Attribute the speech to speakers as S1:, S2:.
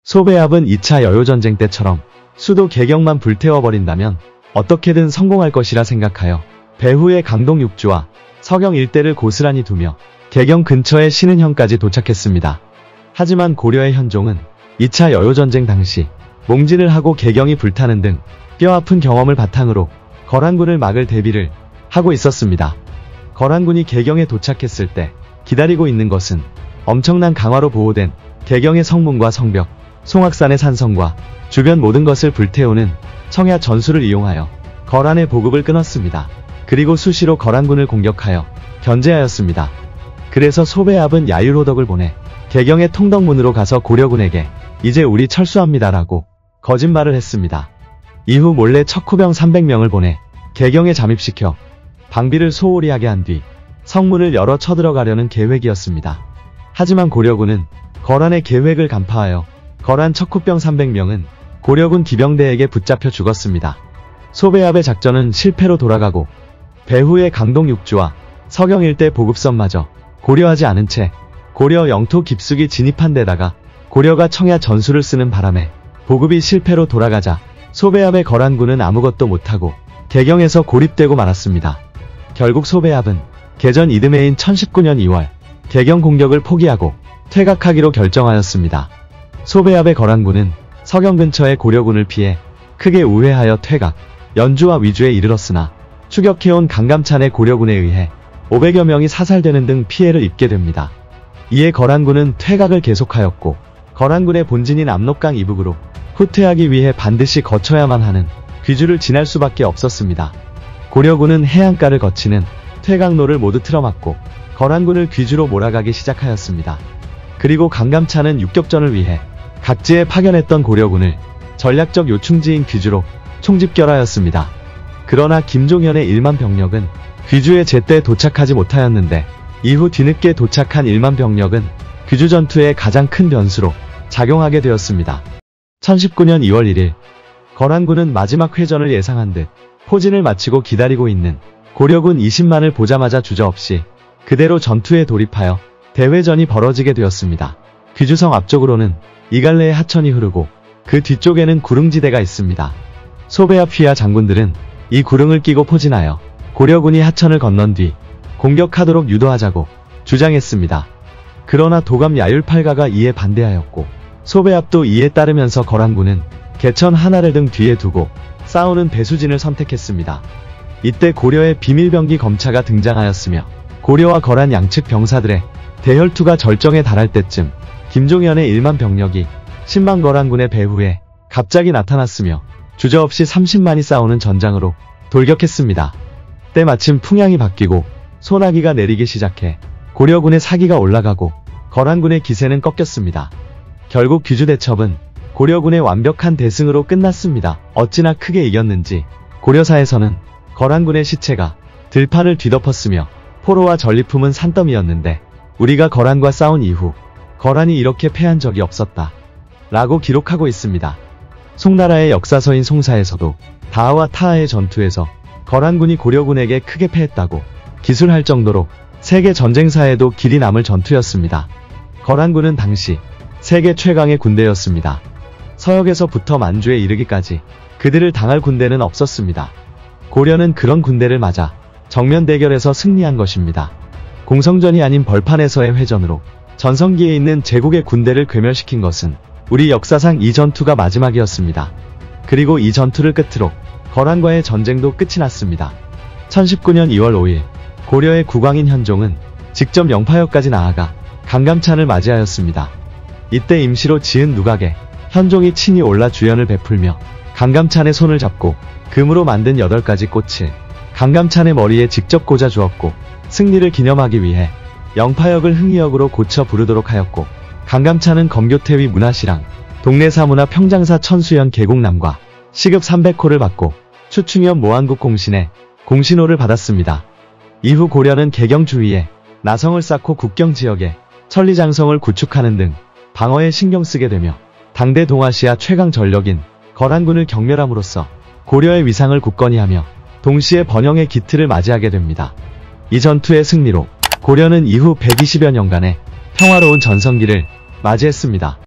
S1: 소배합은 2차 여요전쟁 때처럼 수도 개경만 불태워버린다면 어떻게든 성공할 것이라 생각하여 배후의 강동 육주와 서경 일대를 고스란히 두며 개경 근처의 신은현까지 도착했습니다. 하지만 고려의 현종은 2차 여요전쟁 당시 몽진을 하고 개경이 불타는 등 뼈아픈 경험을 바탕으로 거란군을 막을 대비를 하고 있었습니다. 거란군이 개경에 도착했을 때 기다리고 있는 것은 엄청난 강화로 보호된 개경의 성문과 성벽, 송악산의 산성과 주변 모든 것을 불태우는 청야 전술을 이용하여 거란의 보급을 끊었습니다. 그리고 수시로 거란군을 공격하여 견제하였습니다. 그래서 소배합은 야율호덕을 보내 개경의 통덕문으로 가서 고려군에게 이제 우리 철수합니다라고 거짓말을 했습니다. 이후 몰래 척후병 300명을 보내 개경에 잠입시켜 방비를 소홀히 하게 한 뒤 성문을 열어 쳐들어가려는 계획이었습니다. 하지만 고려군은 거란의 계획을 간파하여 거란 척후병 300명은 고려군 기병대에게 붙잡혀 죽었습니다. 소배합의 작전은 실패로 돌아가고 배후의 강동 육주와 서경 일대 보급선마저 고려하지 않은 채 고려 영토 깊숙이 진입한 데다가 고려가 청야 전술을 쓰는 바람에 보급이 실패로 돌아가자 소배합의 거란군은 아무것도 못하고 개경에서 고립되고 말았습니다. 결국 소배합은 개전 이듬해인 1019년 2월 개경 공격을 포기하고 퇴각하기로 결정하였습니다. 소배합의 거란군은 서경 근처의 고려군을 피해 크게 우회하여 퇴각, 연주와 위주에 이르렀으나 추격해온 강감찬의 고려군에 의해 500여 명이 사살되는 등 피해를 입게 됩니다. 이에 거란군은 퇴각을 계속하였고 거란군의 본진인 압록강 이북으로 후퇴하기 위해 반드시 거쳐야만 하는 귀주를 지날 수밖에 없었습니다. 고려군은 해안가를 거치는 퇴각로를 모두 틀어막고 거란군을 귀주로 몰아가기 시작하였습니다. 그리고 강감찬은 육격전을 위해 각지에 파견했던 고려군을 전략적 요충지인 귀주로 총집결하였습니다. 그러나 김종현의 1만 병력은 귀주에 제때 도착하지 못하였는데 이후 뒤늦게 도착한 1만 병력은 귀주 전투의 가장 큰 변수로 작용하게 되었습니다. 1019년 2월 1일 거란군은 마지막 회전을 예상한 듯 포진을 마치고 기다리고 있는 고려군 20만을 보자마자 주저없이 그대로 전투에 돌입하여 대회전이 벌어지게 되었습니다. 귀주성 앞쪽으로는 이갈래의 하천이 흐르고 그 뒤쪽에는 구릉지대가 있습니다. 소배합 휘하 장군들은 이 구릉을 끼고 포진하여 고려군이 하천을 건넌 뒤 공격하도록 유도하자고 주장했습니다. 그러나 도감 야율팔가가 이에 반대하였고 소배합도 이에 따르면서 거란군은 개천 하나를 등 뒤에 두고 싸우는 배수진을 선택했습니다. 이때 고려의 비밀병기 검차가 등장하였으며 고려와 거란 양측 병사들의 대혈투가 절정에 달할 때쯤 김종현의 1만 병력이 10만 거란군의 배후에 갑자기 나타났으며 주저없이 30만이 싸우는 전장으로 돌격했습니다. 때마침 풍향이 바뀌고 소나기가 내리기 시작해 고려군의 사기가 올라가고 거란군의 기세는 꺾였습니다. 결국 귀주대첩은 고려군의 완벽한 대승으로 끝났습니다. 어찌나 크게 이겼는지 고려사에서는 거란군의 시체가 들판을 뒤덮었으며 포로와 전리품은 산더미였는데 우리가 거란과 싸운 이후 거란이 이렇게 패한 적이 없었다 라고 기록하고 있습니다. 송나라의 역사서인 송사에서도 다하와 타하의 전투에서 거란군이 고려군에게 크게 패했다고 기술할 정도로 세계 전쟁사에도 길이 남을 전투였습니다. 거란군은 당시 세계 최강의 군대였습니다. 서역에서부터 만주에 이르기까지 그들을 당할 군대는 없었습니다. 고려는 그런 군대를 맞아 정면 대결에서 승리한 것입니다. 공성전이 아닌 벌판에서의 회전으로 전성기에 있는 제국의 군대를 괴멸시킨 것은 우리 역사상 이 전투가 마지막이었습니다. 그리고 이 전투를 끝으로 거란과의 전쟁도 끝이 났습니다. 1019년 2월 5일 고려의 국왕인 현종은 직접 영파역까지 나아가 강감찬을 맞이하였습니다. 이때 임시로 지은 누각에 현종이 친히 올라 주연을 베풀며 강감찬의 손을 잡고 금으로 만든 8가지 꽃을 강감찬의 머리에 직접 꽂아 주었고 승리를 기념하기 위해 영파역을 흥의역으로 고쳐 부르도록 하였고 강감찬은 검교태위 문화시랑 동래사문화 평장사 천수연 계곡남과 시급 300호를 받고 추충현 모한국 공신에 공신호를 받았습니다. 이후 고려는 개경 주위에 나성을 쌓고 국경지역에 천리장성을 구축하는 등 방어에 신경쓰게 되며 당대 동아시아 최강 전력인 거란군을 경멸함으로써 고려의 위상을 굳건히 하며 동시에 번영의 기틀을 맞이하게 됩니다. 이 전투의 승리로 고려는 이후 120여 년간의 평화로운 전성기를 맞이했습니다.